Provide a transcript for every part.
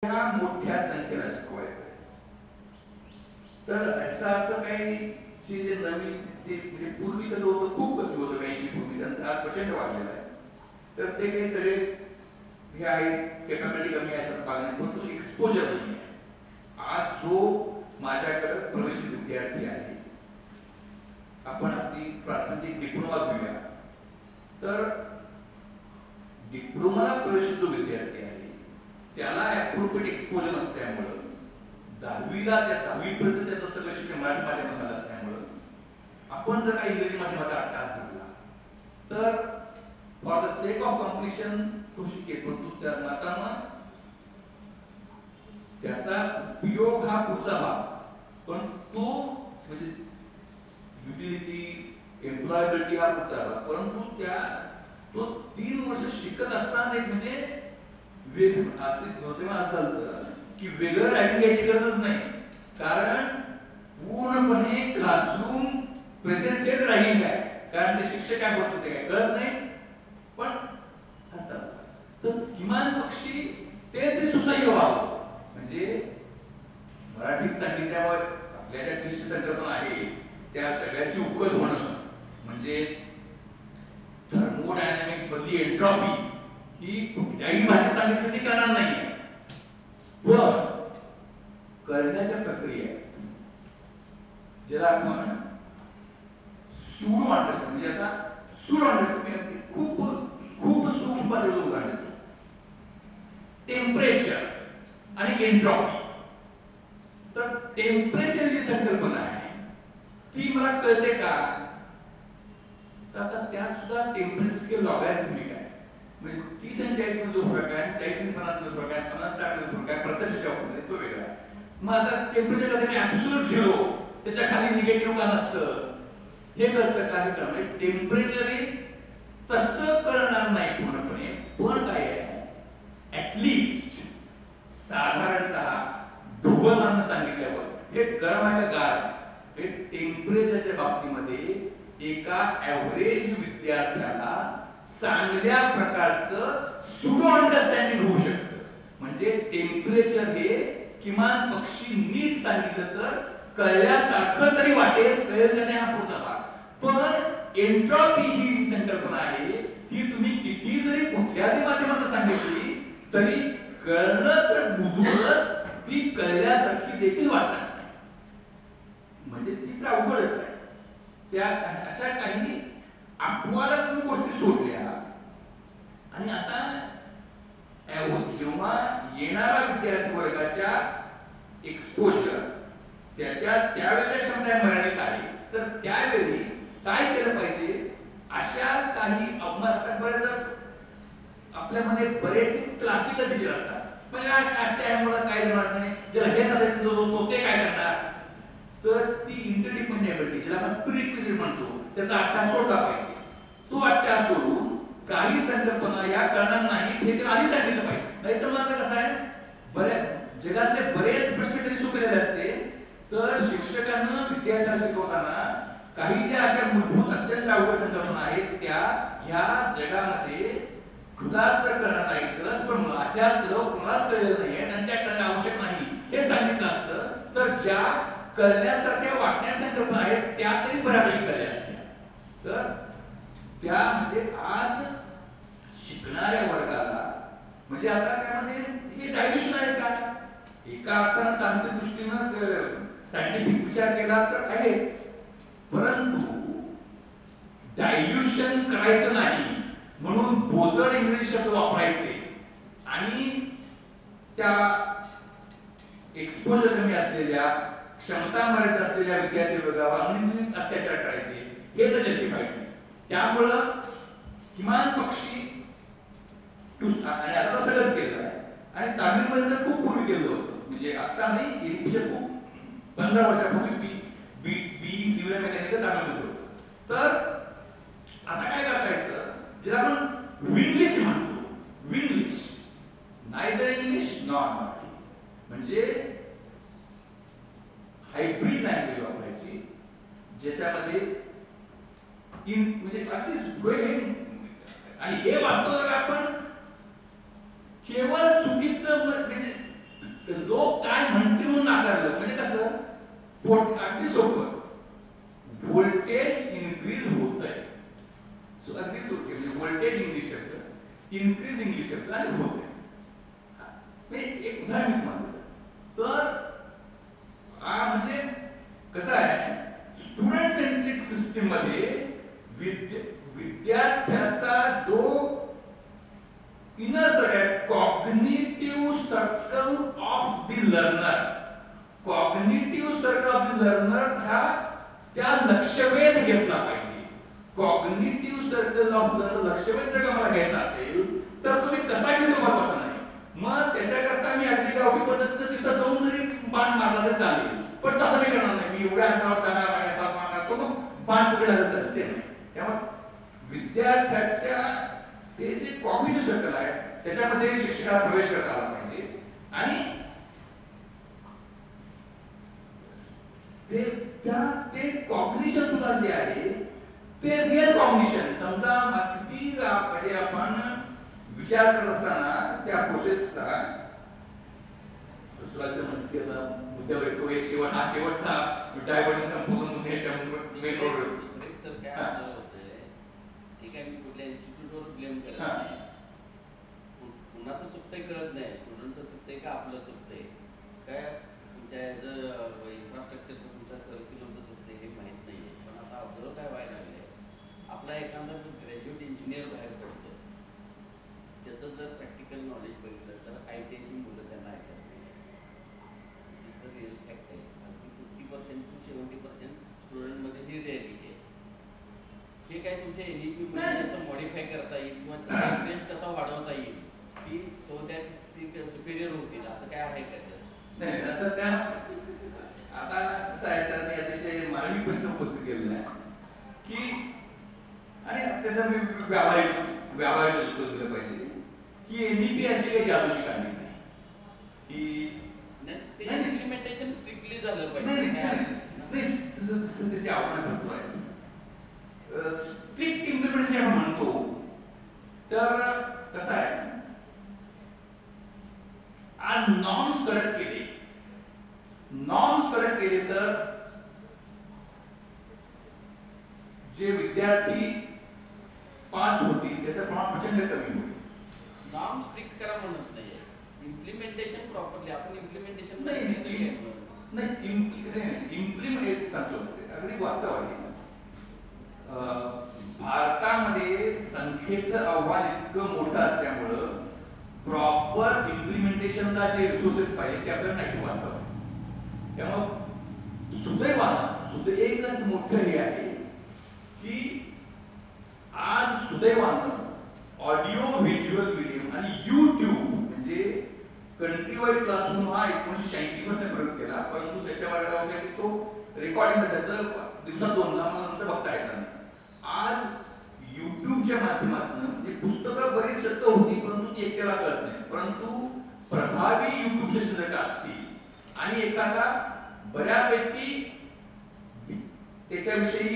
ह्या मोठ्या संख्येला शिकवायचं आहे. तर याचा अर्थ काही जे नवीन ते म्हणजे पूर्वी कसं होतं, खूप कमी होतं 80 पूर्वी, नंतर आज प्रचंड वाढलेलं आहे. तर ते काही सगळे हे आहेत, कॅपॅबिलिटी कमी आहे असं पाहण्यात, परंतु एक्सपोजर नाही आहे. आज जो माझ्याकडे प्रवेशित विद्यार्थी आहे, आपण अगदी प्राथमिक डिप्लोमा घेऊया, तर डिप्लोमाला प्रवेशित जो विद्यार्थी आहे त्याला ॲप्रोप्रिएट एक्सपोजर नसल्यामुळं, 10वीला त्या 10वीपर्यंत त्याचं सगळं शिक्षण मराठी माध्यमात असल्यामुळं आपण जर काही इंग्रजी माध्यमाचा अभ्यास घेतला तर for the sake of completion तो शिकेल, परंतु त्या मातांना त्याचा उपयोग हा पुढचा भाग, पण तो म्हणजे युटिलिटी एम्प्लॉयबिलिटी हा पुढचा भाग, परंतु तो 3 वर्ष शिकत असताना एक म्हणजे की वेगळं रायटिंग घ्यायची गरजच नाही, कारण पूर्णपणे क्लासरूम प्रेझेन्स हेच राहील काय, कारण ते शिक्षक काय बोलतात ते काय कळत नाही, पण हा चालतं. तर किमान पक्षी ते तरी सुसह्य व्हावं, म्हणजे मराठीत सांगितल्यावर आपल्या ज्या क्लिष्ट संकल्पना आहे त्या सगळ्याची उकल होणं म्हणजे थर्मोडायनामिक्स मधली एंट्रॉपी ही कुठल्याही भाषेत सांगितली ती करणार नाहीये, पण करण्याच्या प्रक्रिया ज्याला आपण सूडो अंडरस्टँड, म्हणजे आता सूडो अंडरस्टँड खूप खूप सूक्ष्म पातळीवर उदाहरण देतो. टेम्परेचर आणि एंट्रॉपी. तर टेम्परेचर जी संकल्पना आहे ती मला कळते का, तर आता त्यात सुद्धा टेम्परेचर स्केल लॉगॅरिथमिक आहे, म्हणजे 30 आणि 40 मध्ये जो फरक आहे, 40 आणि 50 मध्ये फरक आहे, 50 60 मध्ये फरक आहे, पर्सेंटेजच्या बाबतीत तो वेगळा आहे. मग आता टेम्परेचर मध्ये ॲब्सोल्यूट 0, त्याच्या खाली निगेटिव्ह का नसतं हे कळतं का, हे कळतं. म्हणजे टेम्परेचर हे तसं कळणार नाही पूर्णपणे, पण काय आहे ऍटलीस्ट साधारणतः ढोबळमानं सांगितल्यावर हे गरम आहे का गार, हे टेम्परेचरच्या बाबतीमध्ये एका ऍव्हरेज विद्यार्थ्याला चांगल्या प्रकारचं सुडो अंडरस्टँडिंग होऊ शकतं. म्हणजे टेम्परेचर हे किमान पक्षी नीट सांगितलं तर कळल्यासारखं तरी वाटेल, कळेल नाही हा पुढचा भाग. पण एंट्रॉपी ही जी संकल्पना आहे ती तुम्ही किती जरी कुठल्याही माध्यमात सांगितली तरी कळणं तर बुधूरच, ती कळल्यासारखी देखील वाटणार नाही, म्हणजे ती तर अवघडच आहे. त्या अशा काही अपवादात्मक गोष्टी सोडल्या आणि आता जेव्हा येणारा विद्यार्थी वर्गाच्या एक्सपोजर त्याच्या त्यावेळेच्या क्षमता मर्यादित आहे, तर त्यावेळी काय केलं पाहिजे, अशा काही आपल्यामध्ये बरेच क्लासिकल टीचर असतात, पण आजच्या मुलं काय करणार नाही, ज्याला हे साधन तो ते काय करणार, तर ती इंटरडिपेंडेबिलिटी ज्याला आपण प्रीरिक्विजिट म्हणतो त्याचा अट्टा सोडला पाहिजे. तो अट्टा सोडून काही संकल्पना या कळणार नाही हे त्याला आधी सांगितलं पाहिजे. नाहीतर मग कसं आहे, बऱ्याच जगातले बरेच प्रश्न तरी सुटलेले असते, तर शिक्षकांना विद्यार्थ्यांना शिकवताना काही ज्या अशा मूलभूत अत्यंत अवघड संकल्पना आहेत त्या ह्या जगामध्ये तुला तर करणार नाही, पण माझ्यासह कोणालाच कळलेलं नाही आणि त्या करणं आवश्यक नाही हे सांगितलं असतं, तर ज्या कळण्यासारख्या वाटण्या संकल्पना आहेत त्या तरी बऱ्यापैकी कळल्या असत्या. तर त्या म्हणजे आज शिकणाऱ्या वर्गाला म्हणजे आता काय म्हणजे हे डायल्युशन आहे का, एका अर्थानं तांत्रिक दृष्टीनं सायंटिफिक विचार केला तर आहेच, परंतु डायल्युशन करायचं नाही म्हणून बोजड इंग्रजी शब्द वापरायचे आणि त्या एक्सपोजर कमी असलेल्या क्षमता मर्यादित असलेल्या विद्यार्थी वर्गावर अनियमित अत्याचार करायचे हे तर जस्टिफाईड नाही. त्यामुळं किमान पक्षी आणि आता तर सगळंच केलं आहे आणि तामिळमध्ये तर खूप पूर्वी केलं होतं, म्हणजे आता नाही खूप 15 वर्षापूर्वी बी सिव्हिल मेकॅनिकल तामिळमध्ये होतं. तर आता काय करता येतं, ज्याला आपण विंग्लिश म्हणतो, Vinglish neither English not Marathi, म्हणजे हायब्रिड लँग्वेज वापरायची ज्याच्यामध्ये म्हणजे आणि हे वास्तव आपण केवळ चुकीचं म्हणजे अगदी सोपं, व्होल्टेज इन्क्रीज होत आहे. सो अगदी सोपे म्हणजे व्होल्टेज इंग्लिश शब्द, इन्क्रीज इंग्लिश शब्द आणि होत आहे. एक उदाहरण मी तुम्हाला तर म्हणजे कसं आहे, स्टुडंट सेंट्रिक सिस्टीम मध्ये विद्यार्थ्याचा जो inner circle, cognitive circle of the learner, cognitive circle of the learner हा त्या लक्षवेध घेतला पाहिजे. कॉग्निटिव्ह सर्कल ऑफ लर्नर लक्षवेध जर का मला घ्यायचा असेल तर तुम्ही कसा घेतो महत्वाचा नाही. मग त्याच्याकरता मी अगदी गावठी पद्धतीने तिथं जाऊन जरी बाण मारला तरी चालेल, पण तसं मी करणार नाही. मी एवढ्या अंतरावर जाणार आणि असा मारणार तो मग बाण कुठे लागत ते नाही. त्यामुळे विद्यार्थ्याच्या ते जे कॉग्निटिव्ह सर्कल आहे त्याच्यामध्ये शिक्षकाला प्रवेश करता आला पाहिजे. आणि ते कॉग्निशन सुद्धा जे आहे ते रिअल कॉग्निशन. समजा किती म्हणजे आपण विचार करत असताना त्या प्रोसेसचा मुद्द्यावर येतो. एक शेवट हा शेवटचा डायव्हर्जन संपूर्ण सर काय होतंय, ठीक आहे, मी कुठल्या इन्स्टिट्यूटवर ब्लेम करत नाही, कुणाचं चुकतंय कळत नाही, स्टुडंटचं चुकतंय का आपलं चुकतंय काय, तुमच्या इन्फ्रास्ट्रक्चरचं तुमच्या करिक्युलमचं चुकतंय हे माहीत नाही. पण आता ऑब्झर्व काय व्हायला लागलंय, आपला एखादा ग्रॅज्युएट इंजिनियर बाहेर पडतो, त्याचं जर प्रॅक्टिकल नॉलेज बघितलं तर ITची मुलं त्यांना ऐकत नाही. रिअल फॅक्ट आहे. 50% to 70% स्टुडंटमध्ये ही रिॲलिटी आहे. हे काय तुमच्या NEP मध्ये असं मॉडिफाय करता येईल किंवा त्याचा इंटरेस्ट कसा वाढवता येईल की सो दॅट ती सुपेरियर होतील, असं काय आहे का? नाही, आता कसं आहे सर, मी अतिशय मानवी प्रश्न उपस्थित केलेला आहे की, आणि त्याचा मी व्यावहारिक उत्तर दिलं पाहिजे की NEP अशी काही जादूची काढली नाही की ते इम्प्लिमेंटेशन स्ट्रिक्टली झालं पाहिजे. त्याची आव्हानं भरपूर आहे. स्ट्रिक्ट इम्प्लिमेंटेशन आपण म्हणतो तर कसं आहे, आज नॉर्म्स कडक केले तर जे विद्यार्थी पास होतील त्याचं प्रमाण प्रचंड कमी होईल. नॉर्म स्ट्रिक्ट करा म्हणत नाही, इम्प्लिमेंटेशन प्रॉपरली आपण इम्प्लिमेंटेशन इम्प्लिमेंट सांगतो अगदी वास्तव आहे. भारतामध्ये संख्येचं आव्हान इतकं मोठं असल्यामुळं प्रॉपर इम्प्लिमेंटेशनला जे रिसोर्सेस पाहिजे ते आपल्याला नाही वास्तव आहे. त्यामुळं सुदैवानं एकच मोठं हे आहे की आज सुदैवानं ऑडिओ व्हिज्युअल मीडियम आणि YouTube म्हणजे कंट्री वाईड क्लासरूम हा 1986 मध्ये प्रयोग केला, परंतु त्याच्यावर होता की तो रेकॉर्डिंग असायचं, दिवसात 2दा मला नंतर बघता यायचं नाही. आज YouTubeच्या माध्यमातून म्हणजे पुस्तकं बरीच शक्य होती परंतु ती एकट्याला कळत नाही, परंतु प्रभावी YouTube सेशन जर का असतील आणि एखादा बऱ्यापैकी त्याच्याविषयी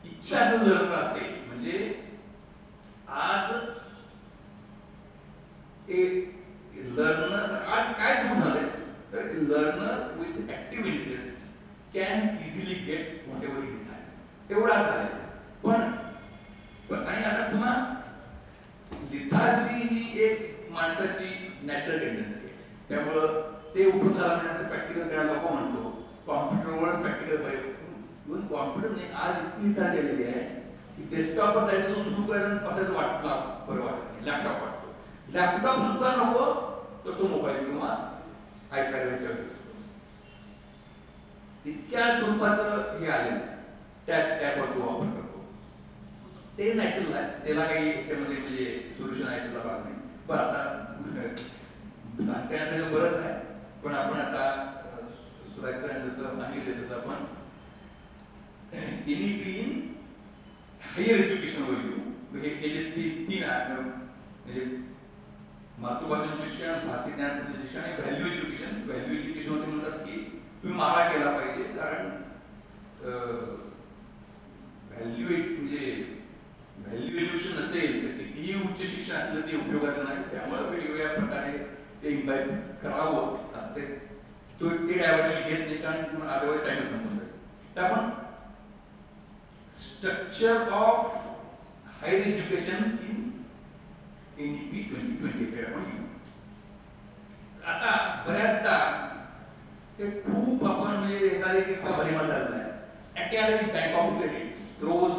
इच्छा जर असेल, म्हणजे आज लर्नर आज काय झालंय तर learner with active interest can easily get whatever he desires, एवढा झालाय. पण आणि आता पुन्हा लिथार्जी ही एक माणसाची नॅचरल टेंडन्सी आहे, त्यामुळं ते उपयोग झाला म्हणजे प्रॅक्टिकल करायला नको म्हणतो, कॉम्प्युटरवरच प्रॅक्टिकल पाहिजे. इव्हन कॉम्प्युटर नाही, आज इतकी लिथार्जी आलेली आहे की डेस्कटॉपवर जायचं तो सुरू करायला बसायचं वाटतं बरं वाटत, लॅपटॉप वाटतो. लॅपटॉप सुद्धा नको तर तो मोबाईल किंवा आयपॅड याच्यावर इतक्या स्वरूपाचं हे आले त्यावर तो वापर करतो. ते नॅचरल आहे, त्याला काही याच्यामध्ये म्हणजे सोल्युशन आहे सुद्धा भाग नाही. बरं आता सांगता सगळं बरंच आहे, पण आपण आता सुधारायचं जसं सांगितलं तसं आपण NEP इन हायर एज्युकेशन होईल. हे जे तीन म्हणजे मातृभाषेचं शिक्षण, भारतीय ज्ञान शिक्षण आणि व्हॅल्यू एज्युकेशन. व्हॅल्यू एज्युकेशन मध्ये म्हणतात की तुम्ही मारा केला पाहिजे, कारण व्हॅल्यू एज्युकेशन नसेल तर कितीही उच्च शिक्षण असलं ते उपयोगाचं नाही. त्यामुळे वेगवेगळ्या प्रकारे ते इम्बाईब करावं. ते तो ते डायव्हर्जन घेत नाही कारण अदरवाईज टाइम संपून जाईल. तर आपण structure of higher education in NEP 2023 आपण घेऊ. आता बऱ्याचदा ते खूप आपण म्हणजे याचा एक परिमाण झालेला आहे. अकॅडमिक बँक ऑफ क्रेडिट्स रोज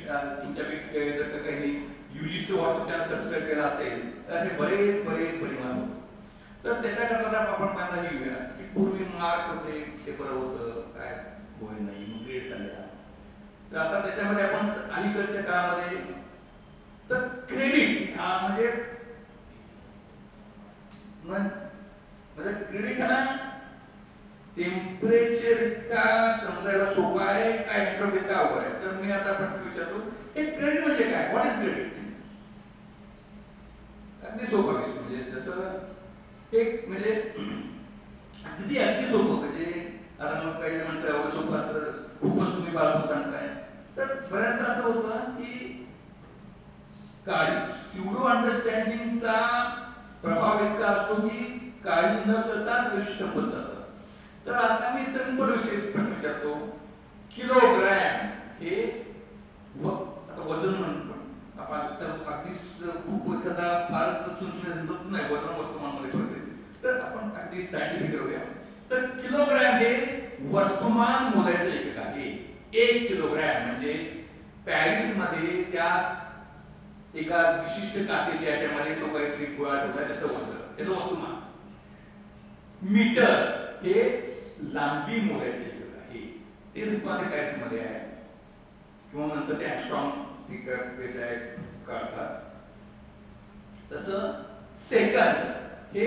तुमच्यापैकी जर का काही UGC व्हॉट्सअप चॅनल सबस्क्राईब केला असेल तर असे बरेच परिमाण होते. तर त्याच्याकरता आपण पहिल्यांदा घेऊया की पूर्वी मार्क होते ते बरं होतं काय होय नाही ग्रेड झाल्या. तर आता त्याच्यामध्ये आपण अलीकडच्या काळामध्ये तर क्रेडिट हा म्हणजे क्रेडिट हा टेम्परेचर का समजायला सोपा आहे का एंट्रोपी का अवघड आहे. तर मी आता प्रश्न विचारतो हे क्रेडिट म्हणजे काय, व्हॉट इज क्रेडिट. अगदी सोपा विषय म्हणजे जसं एक म्हणजे अगदी सोपं म्हणजे आता मग काही म्हणतात एवढं सोपं असतं खूपच तुम्ही बाळगून सांगताय. तर बऱ्याचदा असं होतं की काही स्युडो अंडरस्टँडिंगचा प्रभाव इतका असतो की काही न करताच विषय संपत जातं. तर आता मी सिंपल विषय प्रश्न विचारतो. किलोग्रॅम हे आता वजन म्हणतो आपण तर अगदी खूप एखादा फारच चुनचुने नाही वजन वस्तुमानमध्ये पडते. तर आपण अगदी सायंटिफिक करूया. तर किलोग्रॅम हे वस्तुमान मोजायचं एकक आहे. 1 किलोग्रॅम म्हणजे पॅरिसमध्ये त्या एका विशिष्ट काचेच्या याच्यामध्ये तो काहीतरी गोळा ठेवला त्याचं वजन त्याचं वस्तुमान. मीटर हे लांबी मोजायचं एकक आहे. ते सुद्धा ते पॅरिसमध्ये आहे किंवा नंतर ते ॲस्ट्रॉन काढतात. तसं सेकंद हे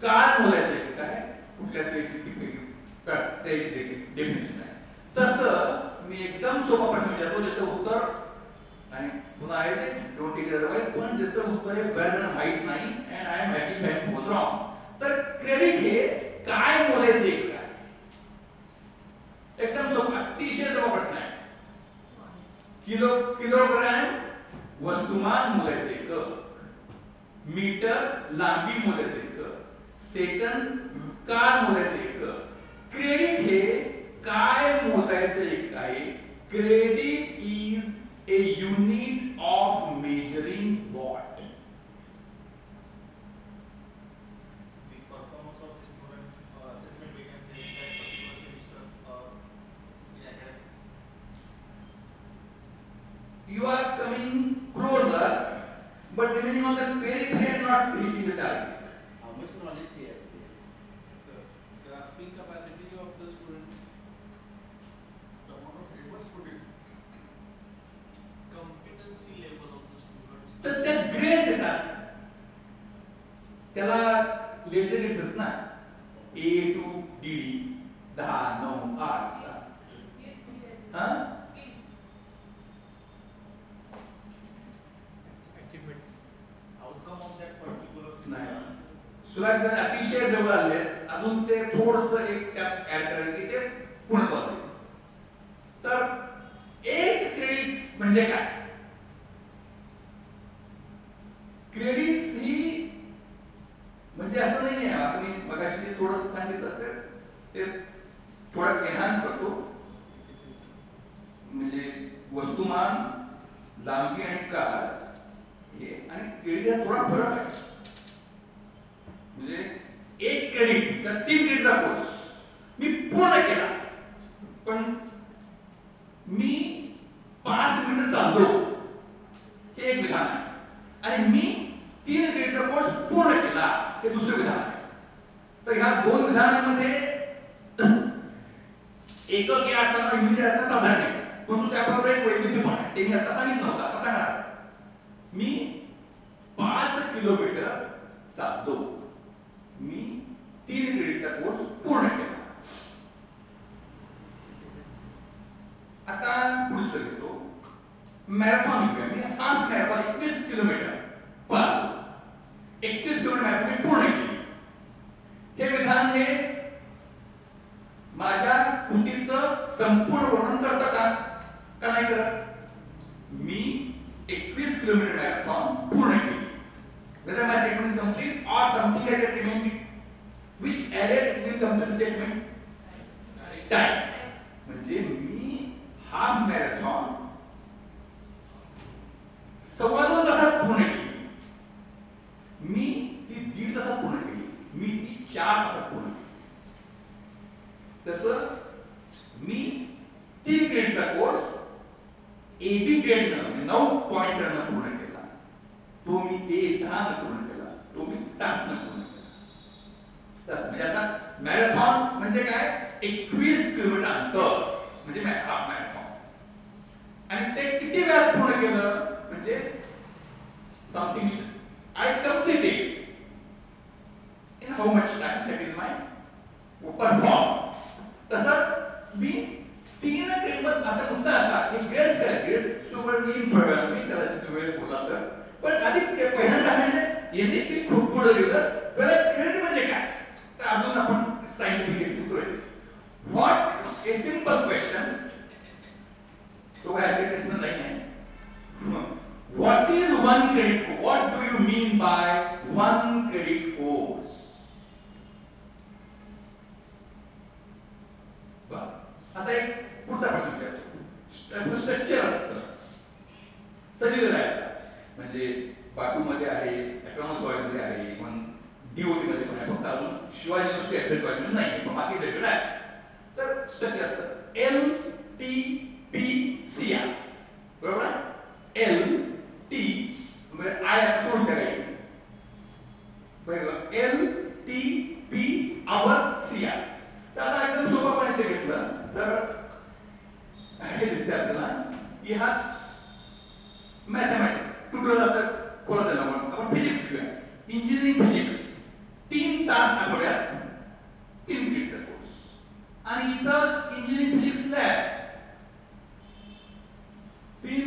काळ मोजायचं एकक आहे. कुठल्या तरी डेफिनेशन आहे. तसं मी एकदम सोपा प्रश्न विचारतो ज्याचं उत्तर आणि पुन्हा आहे ते डोंट टेक इट अदरवाइज पण ज्याचं उत्तर हे बऱ्याच जणांना माहित नाही and I am happy fact बोल रॉंग. तर क्रेडिट हे काय मोजायचं एकक आहे. एकदम सोपा अतिशय सोपा प्रश्न आहे. किलोग्रॅम वस्तुमान मोजायचं एकक, मीटर लांबी मोजायचं एकक, सेकंद काळ मोजायचं एकक. क्रेडिट हे काय मोजायचं एकक आहे. Credit is a unit of measuring what? The performance of the student assessment we can say in that particular semester or in academics. You are coming closer but remaining on the periphery and not hitting the target. How much knowledge he has? Sir, grasping capacity of the student, the amount of efforts put in, competency level of the students. तर त्या grades येतात त्याला letter दिसत ना A to DD 10 9 8 7 हां Achievements, outcome of that particular. नाही सुरुवात झाली अतिशय जवळ आले अजून ते थोडंसं एक त्यात ऍड करायचं की ते पूर्ण होतं. तर एक क्रेडिट म्हणजे काय. क्रेडिट्स ही म्हणजे असं नाही आहे आपण मगाशी थोडंसं सांगितलं तर ते थोडं एनहान्स करतो. म्हणजे वस्तुमान लांबी आणि काळ हे आणि क्रेडिट हा थोडा फरक आहे. म्हणजे एक क्रेडिट किंवा 3 क्रेडिटचा कोर्स मी पूर्ण केला पण मी 5 मिनिटं चाललो हे एक विधान आहे आणि मी 3 क्रेडिटचा कोर्स पूर्ण केला हे दुसरं विधान आहे. तर ह्या दोन विधानांमध्ये एकक या अर्थानं युनिट अर्थ साधारण आहे पण त्याबरोबर एक वैविध्य पण आहे. ते मी आता सांगितलं नव्हतं. आता सांगणार मी 5 किलोमीटर चालतो मी 3 क्रेडिटचा कोर्स पूर्ण केला. आता पुढचं घेतो मॅरेथॉन घेऊया. मी हाफ मॅरेथॉन 21 किलोमीटर पळालो. 21 किलोमीटर मॅरेथॉन मी पूर्ण केली. हे विधान हे माझ्या कृतीचं संपूर्ण वर्णन करतं का नाही करत. मी 21 किलोमीटर मॅरेथॉन पूर्ण केली. Whether my statement is complete or something like that remain which added will incomplete statement? Time. म्हणजे मी हाफ मॅरेथॉन 2.25 तासात पूर्ण केली, मी ती 1.5 तासात पूर्ण केली, मी ती 4 तासात पूर्ण केली. तसं मी 3 ग्रेडचा कोर्स AB ग्रेडनं 9 पॉइंटरनं पूर्ण केला, तो मी A10 न पूर्ण केला, तो मी 7 न पूर्ण केला. तर म्हणजे आता मॅरेथॉन म्हणजे काय? 21 किलोमीटर अंतर म्हणजे हाफ मॅरेथॉन. आणि ते किती वेळात पूर्ण केलं? म्हणजे something I completed in how much time, that is my performance. तसं मी 3 ग्रेडमध्ये आता नुसतं असा हे ग्रेड्स काय, ग्रेड्स तुम्हाला येईन थोड्या वेळात, मी कदाचित वेळ बोलला तर. पण आधी पहिल्यांदा म्हणजे येणे मी खूप पुढे गेलं. पहिला ग्रेड म्हणजे काय तर अजून आपण सायंटिफिकली करूया. व्हॉट ए सिंपल क्वेश्चन, तो काय प्रश्न नाही आहे. What is 1 credit course? What do you mean by 1 credit course? आता एक पुढचा प्रश्न विचारतो. स्ट्रक्चर असतं शरीर आहे, म्हणजे बाटूमध्ये आहे, ॲटॉनॉमस बॉडीमध्ये आहे, पण DOT मध्ये पण आहे, फक्त अजून शिवाजी युनिव्हर्सिटी ॲफिलिएट बॉडीमध्ये नाही, पण बाकी सेटेड आहे. तर स्ट्रक्चर असतं LTPCR, बरोबर आहे? LT म्हणजे आय सोडून टाकायची, बरोबर? LTP hours CR. तर आता एकदम सोपं पण घेतलं तर हे दिसते आपल्याला की हा मॅथमॅटिक्स तुटलं जातं. कोणाला त्याला आपण फिजिक्स घेऊया. इंजिनिअरिंग फिजिक्स 3 तास आठवड्यात 3 क्रेडिटचा कोर्स. आणि इथं इंजिनिअरिंग फिजिक्स लॅब 3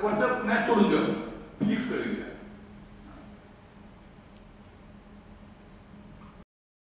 वरचं मॅथ सोडून देऊ, फिजिक्स कडे घेऊया.